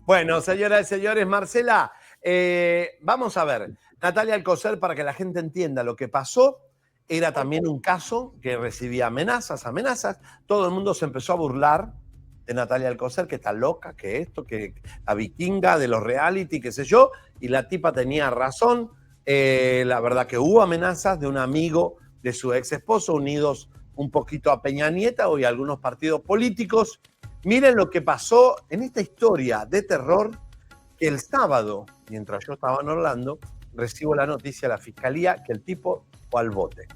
Bueno, señoras y señores, Marcela, vamos a ver. Natalia Alcocer, para que la gente entienda lo que pasó, era también un caso que recibía amenazas. Todo el mundo se empezó a burlar de Natalia Alcocer, que está loca, que esto, que la vikinga de los reality, qué sé yo, y la tipa tenía razón. La verdad que hubo amenazas de un amigo de su ex esposo, unidos un poquito a Peña Nieto y a algunos partidos políticos. Miren lo que pasó en esta historia de terror que el sábado, mientras yo estaba en Orlando, recibo la noticia de la fiscalía que el tipo fue al bote.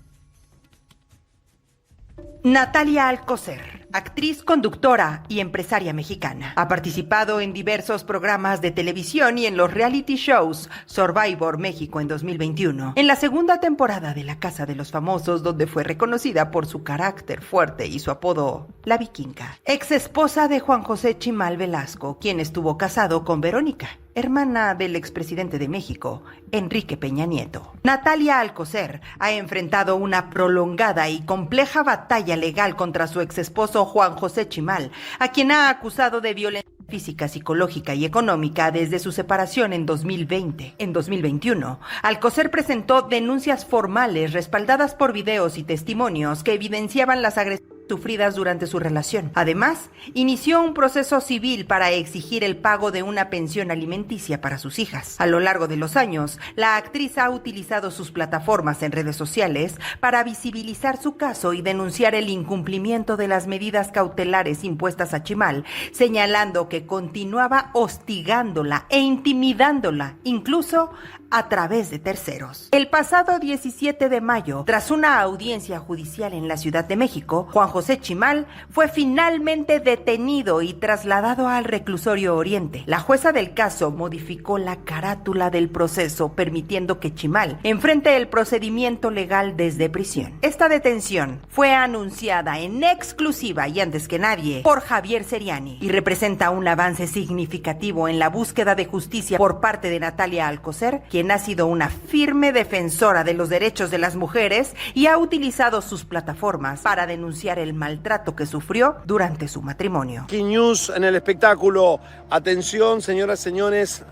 Natalia Alcocer, actriz, conductora y empresaria mexicana. Ha participado en diversos programas de televisión y en los reality shows Survivor México en 2021. En la segunda temporada de La Casa de los Famosos, donde fue reconocida por su carácter fuerte y su apodo, La Vikinga. Ex esposa de Juan José Chimal Velasco, quien estuvo casado con Verónica, hermana del expresidente de México, Enrique Peña Nieto. Natalia Alcocer ha enfrentado una prolongada y compleja batalla legal contra su exesposo Juan José Chimal, a quien ha acusado de violencia física, psicológica y económica desde su separación en 2020. En 2021, Alcocer presentó denuncias formales respaldadas por videos y testimonios que evidenciaban las agresiones sufridas durante su relación. Además, inició un proceso civil para exigir el pago de una pensión alimenticia para sus hijas. A lo largo de los años, la actriz ha utilizado sus plataformas en redes sociales para visibilizar su caso y denunciar el incumplimiento de las medidas cautelares impuestas a Chimal, señalando que continuaba hostigándola e intimidándola, incluso a través de terceros. El pasado 17 de mayo, tras una audiencia judicial en la Ciudad de México, Juan José Chimal fue finalmente detenido y trasladado al reclusorio Oriente. La jueza del caso modificó la carátula del proceso, permitiendo que Chimal enfrente el procedimiento legal desde prisión. Esta detención fue anunciada en exclusiva y antes que nadie por Javier Seriani y representa un avance significativo en la búsqueda de justicia por parte de Natalia Alcocer, quien ha sido una firme defensora de los derechos de las mujeres y ha utilizado sus plataformas para denunciar el maltrato que sufrió durante su matrimonio. Aquí News en el espectáculo. Atención, señoras y señores.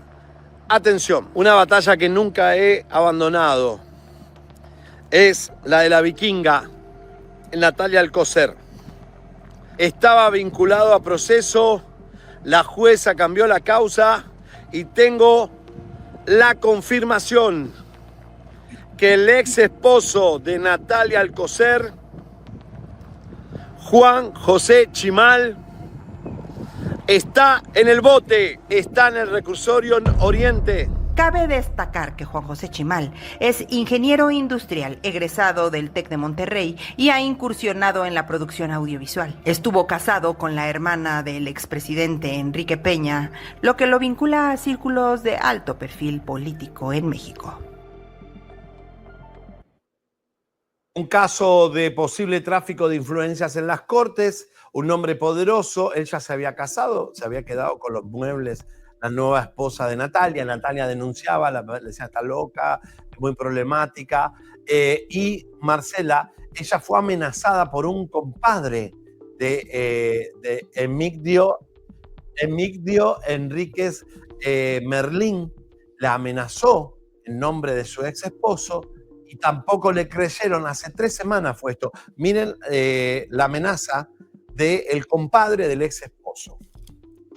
Atención. Una batalla que nunca he abandonado es la de la vikinga Natalia Alcocer. Estaba vinculado a proceso, la jueza cambió la causa y tengo la confirmación que el ex esposo de Natalia Alcocer, Juan José Chimal, está en el bote, está en el reclusorio Oriente. Cabe destacar que Juan José Chimal es ingeniero industrial egresado del TEC de Monterrey y ha incursionado en la producción audiovisual. Estuvo casado con la hermana del expresidente Enrique Peña, lo que lo vincula a círculos de alto perfil político en México. Un caso de posible tráfico de influencias en las cortes, un hombre poderoso, él ya se había casado, se había quedado con los muebles, la nueva esposa de Natalia. Natalia denunciaba, le decía está loca, muy problemática, y Marcela, ella fue amenazada por un compadre de Emigdio Enríquez Merlín, la amenazó en nombre de su ex esposo y tampoco le creyeron. Hace 3 semanas fue esto. Miren la amenaza del compadre del ex esposo.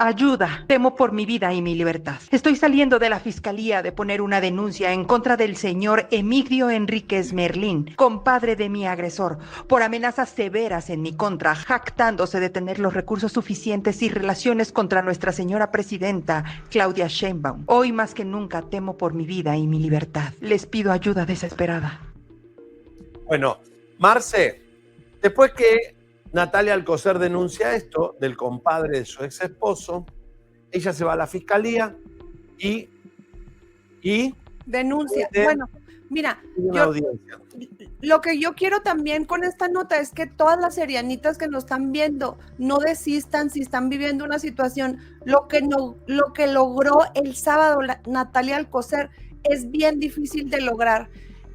Ayuda, temo por mi vida y mi libertad. Estoy saliendo de la fiscalía de poner una denuncia en contra del señor Emigdio Enríquez Merlín, compadre de mi agresor, por amenazas severas en mi contra, jactándose de tener los recursos suficientes y relaciones contra nuestra señora presidenta, Claudia Sheinbaum. Hoy más que nunca temo por mi vida y mi libertad. Les pido ayuda desesperada. Bueno, Marce, después que Natalia Alcocer denuncia esto del compadre de su ex esposo, ella se va a la fiscalía y denuncia. Bueno, mira, lo que yo quiero también con esta nota es que todas las serianitas que nos están viendo no desistan si están viviendo una situación. Lo que logró el sábado Natalia Alcocer es bien difícil de lograr.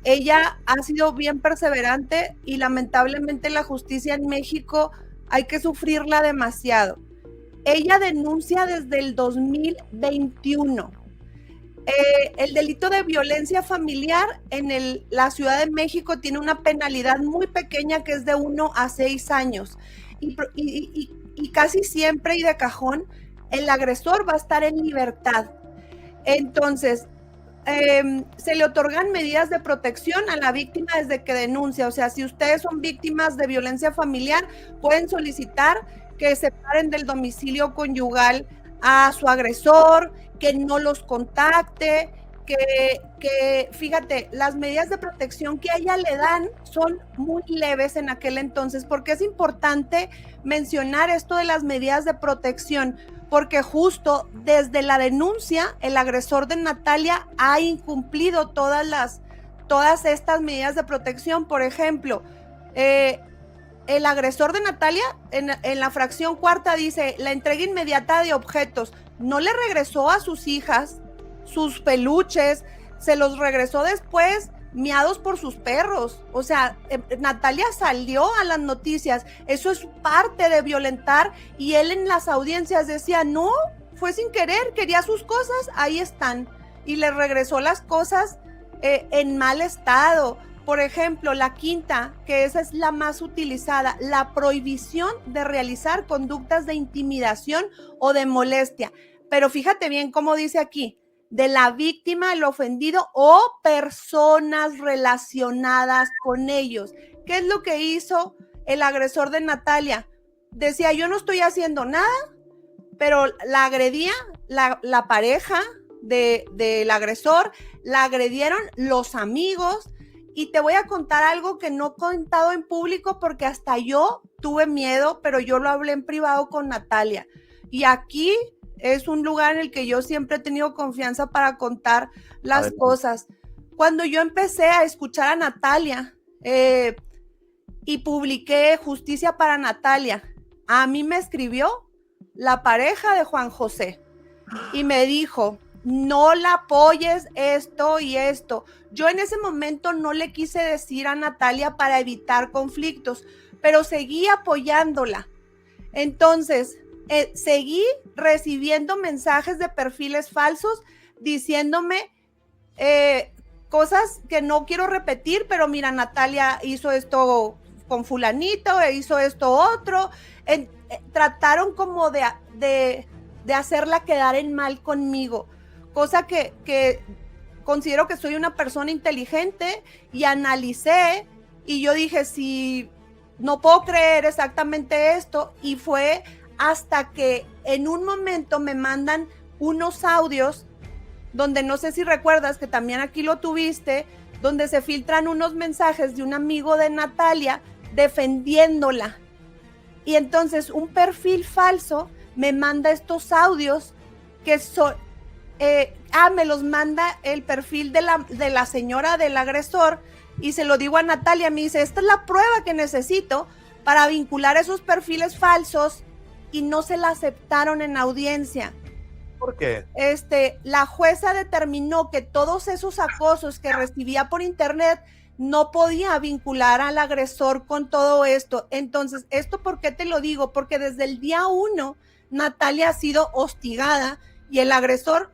Ella ha sido bien perseverante y lamentablemente la justicia en México hay que sufrirla demasiado. ella denuncia desde el 2021. El delito de violencia familiar en la Ciudad de México tiene una penalidad muy pequeña que es de 1 a 6 años. Y casi siempre y de cajón, el agresor va a estar en libertad. Entonces, se le otorgan medidas de protección a la víctima desde que denuncia. O sea, si ustedes son víctimas de violencia familiar, pueden solicitar que separen del domicilio conyugal a su agresor, que no los contacte, que fíjate, las medidas de protección que a ella le dan son muy leves en aquel entonces, porque es importante mencionar esto de las medidas de protección, porque justo desde la denuncia, el agresor de Natalia ha incumplido todas estas medidas de protección. Por ejemplo, el agresor de Natalia en la fracción cuarta dice, la entrega inmediata de objetos. No le regresó a sus hijas sus peluches, se los regresó después miados por sus perros. O sea, Natalia salió a las noticias. Eso es parte de violentar, y él en las audiencias decía, no, fue sin querer, quería sus cosas, ahí están. Y le regresó las cosas en mal estado. Por ejemplo, la quinta, que esa es la más utilizada, la prohibición de realizar conductas de intimidación o de molestia. Pero fíjate bien cómo dice aquí, de la víctima, el ofendido o personas relacionadas con ellos. ¿Qué es lo que hizo el agresor de Natalia? Decía, yo no estoy haciendo nada, pero la agredía la pareja del agresor, la agredieron los amigos. Y te voy a contar algo que no he contado en público porque hasta yo tuve miedo, pero yo lo hablé en privado con Natalia. Y aquí es un lugar en el que yo siempre he tenido confianza para contar las cosas. Cuando yo empecé a escuchar a Natalia y publiqué Justicia para Natalia, a mí me escribió la pareja de Juan José y me dijo, no la apoyes esto y esto. Yo en ese momento no le quise decir a Natalia para evitar conflictos, pero seguí apoyándola. Entonces, seguí recibiendo mensajes de perfiles falsos diciéndome cosas que no quiero repetir, pero mira, Natalia hizo esto con fulanito, hizo esto otro. Trataron como de hacerla quedar en mal conmigo, cosa que considero que soy una persona inteligente, y analicé y yo dije, si no puedo creer exactamente esto, y fue hasta que en un momento me mandan unos audios donde no sé si recuerdas que también aquí lo tuviste, donde se filtran unos mensajes de un amigo de Natalia defendiéndola. Y entonces un perfil falso me manda estos audios que son, me los manda el perfil de la señora del agresor, y se lo digo a Natalia, me dice, esta es la prueba que necesito para vincular esos perfiles falsos, y no se la aceptaron en audiencia. ¿Por qué? La jueza determinó que todos esos acosos que recibía por internet no podía vincular al agresor con todo esto. Entonces, ¿esto por qué te lo digo? Porque desde el día 1 Natalia ha sido hostigada y el agresor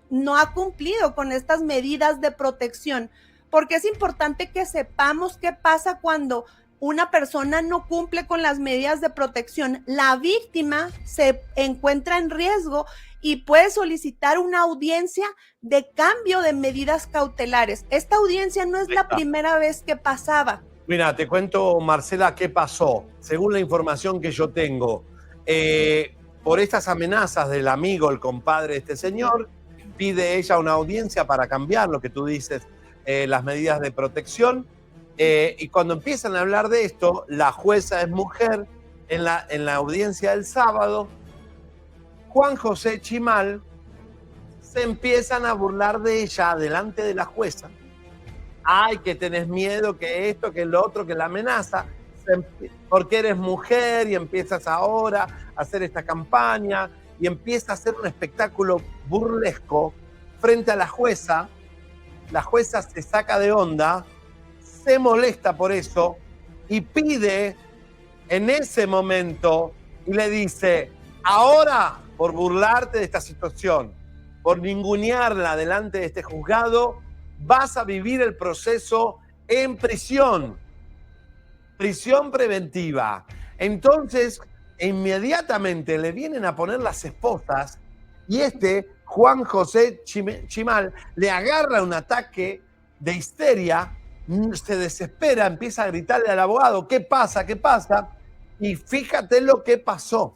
no ha cumplido con estas medidas de protección, porque es importante que sepamos qué pasa cuando una persona no cumple con las medidas de protección. La víctima se encuentra en riesgo y puede solicitar una audiencia de cambio de medidas cautelares. Esta audiencia no es la primera vez que pasaba. Mira, te cuento, Marcela, qué pasó. Según la información que yo tengo, por estas amenazas del amigo, el compadre de este señor, pide ella una audiencia para cambiar lo que tú dices, las medidas de protección. Y cuando empiezan a hablar de esto, la jueza es mujer. En la audiencia del sábado, Juan José Chimal se empiezan a burlar de ella delante de la jueza. Ay, que tenés miedo, que esto, que lo otro, que la amenaza, porque eres mujer y empiezas ahora a hacer esta campaña, y empieza a hacer un espectáculo burlesco frente a la jueza. La jueza se saca de onda, se molesta por eso y pide en ese momento y le dice, Ahora, por burlarte de esta situación, por ningunearla delante de este juzgado, vas a vivir el proceso en prisión preventiva. Entonces, inmediatamente le vienen a poner las esposas y Juan José Chimal, le agarra un ataque de histeria, se desespera, empieza a gritarle al abogado, ¿qué pasa? ¿Qué pasa? Y fíjate lo que pasó.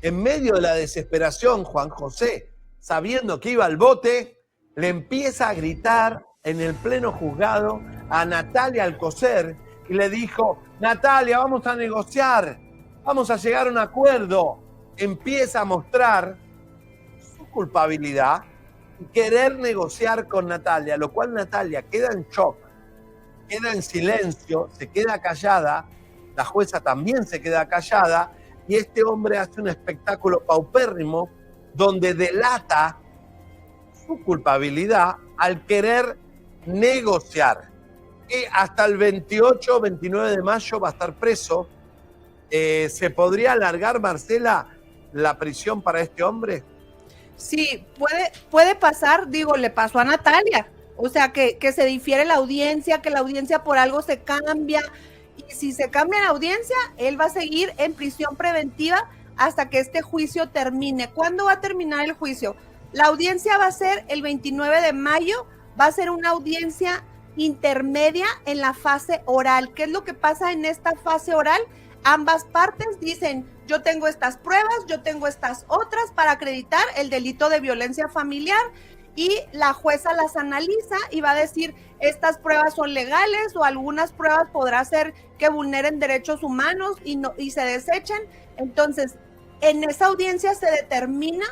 En medio de la desesperación, Juan José, sabiendo que iba al bote, le empieza a gritar en el pleno juzgado a Natalia Alcocer y le dijo, Natalia, vamos a negociar, vamos a llegar a un acuerdo. Empieza a mostrar su culpabilidad y querer negociar con Natalia, lo cual Natalia queda en shock, queda en silencio, se queda callada, la jueza también se queda callada, y este hombre hace un espectáculo paupérrimo donde delata su culpabilidad al querer negociar. Y hasta el 28, 29 de mayo va a estar preso. ¿Se podría alargar, Marcela, la prisión para este hombre? Sí, puede pasar, digo, le pasó a Natalia. O sea, que se difiere la audiencia, que la audiencia por algo se cambia. Y si se cambia la audiencia, él va a seguir en prisión preventiva hasta que este juicio termine. ¿Cuándo va a terminar el juicio? La audiencia va a ser el 29 de mayo, va a ser una audiencia intermedia en la fase oral. ¿Qué es lo que pasa en esta fase oral? Ambas partes dicen, yo tengo estas pruebas, yo tengo estas otras para acreditar el delito de violencia familiar, y la jueza las analiza y va a decir, estas pruebas son legales o algunas pruebas podrá ser que vulneren derechos humanos y se desechen. Entonces, en esa audiencia se determina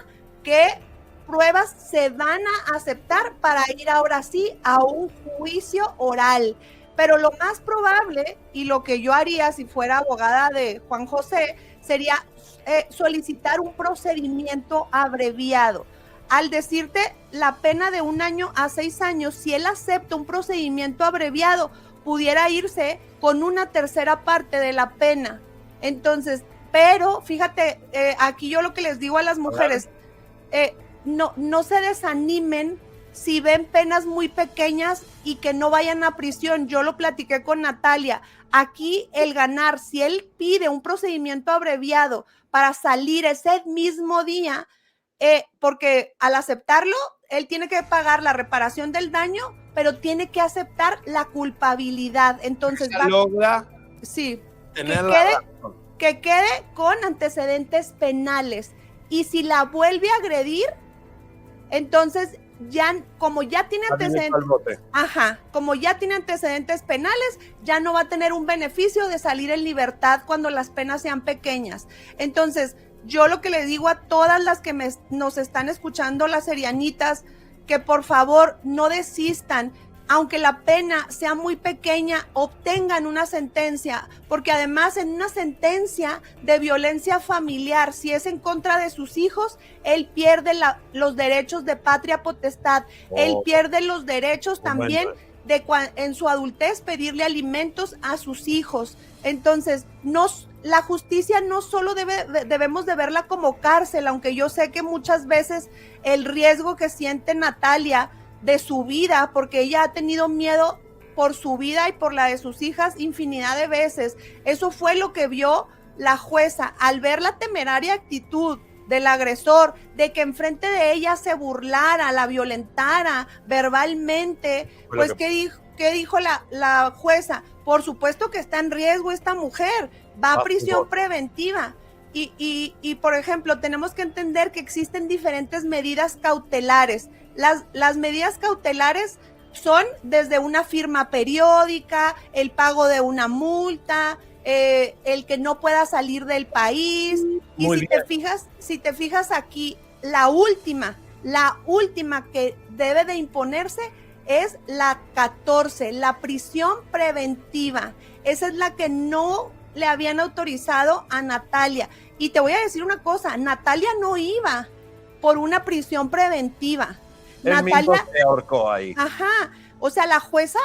qué pruebas se van a aceptar para ir ahora sí a un juicio oral. Pero lo más probable, y lo que yo haría si fuera abogada de Juan José, sería solicitar un procedimiento abreviado. Al decirte la pena de 1 año a 6 años, si él acepta un procedimiento abreviado, pudiera irse con una tercera parte de la pena. Entonces, pero fíjate, aquí yo lo que les digo a las mujeres, no se desanimen si ven penas muy pequeñas y que no vayan a prisión. Yo lo platiqué con Natalia. Aquí el ganar, si él pide un procedimiento abreviado para salir ese mismo día, porque al aceptarlo, él tiene que pagar la reparación del daño, pero tiene que aceptar la culpabilidad. Entonces logra que quede con antecedentes penales. Y si la vuelve a agredir, entonces como ya tiene antecedentes penales, ya no va a tener un beneficio de salir en libertad cuando las penas sean pequeñas. Entonces, yo lo que le digo a todas las que nos están escuchando, las serianitas, que por favor no desistan, aunque la pena sea muy pequeña, obtengan una sentencia, porque además en una sentencia de violencia familiar, si es en contra de sus hijos, él pierde los derechos de patria potestad, él pierde los derechos también de en su adultez pedirle alimentos a sus hijos. Entonces, la justicia no solo debemos de verla como cárcel, aunque yo sé que muchas veces el riesgo que siente Natalia de su vida, porque ella ha tenido miedo por su vida y por la de sus hijas infinidad de veces. Eso fue lo que vio la jueza al ver la temeraria actitud del agresor, de que enfrente de ella se burlara, la violentara verbalmente. Pues, ¿qué dijo la jueza? Por supuesto que está en riesgo esta mujer, va a prisión preventiva. Y, por ejemplo, tenemos que entender que existen diferentes medidas cautelares. Las medidas cautelares son desde una firma periódica, el pago de una multa, el que no pueda salir del país. Y si te fijas aquí, la última que debe de imponerse es la 14, la prisión preventiva. Esa es la que no le habían autorizado a Natalia. Y te voy a decir una cosa, Natalia no iba por una prisión preventiva. Natalia se ahorcó ahí. Ajá, o sea, la jueza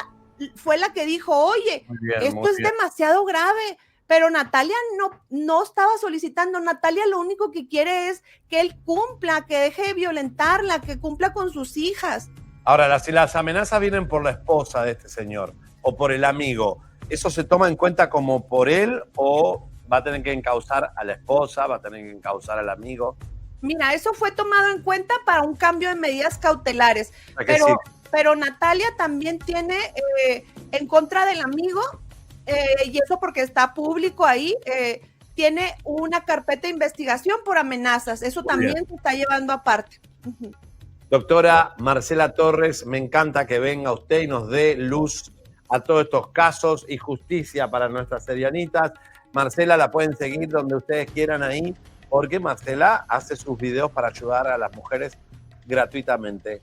fue la que dijo, oye, esto es demasiado grave, pero Natalia no estaba solicitando. Natalia lo único que quiere es que él cumpla, que deje de violentarla, que cumpla con sus hijas. Ahora, si las amenazas vienen por la esposa de este señor o por el amigo, ¿eso se toma en cuenta como por él o va a tener que encauzar a la esposa, va a tener que encauzar al amigo? Mira, eso fue tomado en cuenta para un cambio de medidas cautelares, pero Natalia también tiene en contra del amigo, y eso porque está público ahí, tiene una carpeta de investigación por amenazas. Eso también se está llevando aparte. Doctora Marcela Torres, me encanta que venga usted y nos dé luz a todos estos casos y justicia para nuestras serianitas. Marcela la pueden seguir donde ustedes quieran ahí, porque Marcela hace sus videos para ayudar a las mujeres gratuitamente.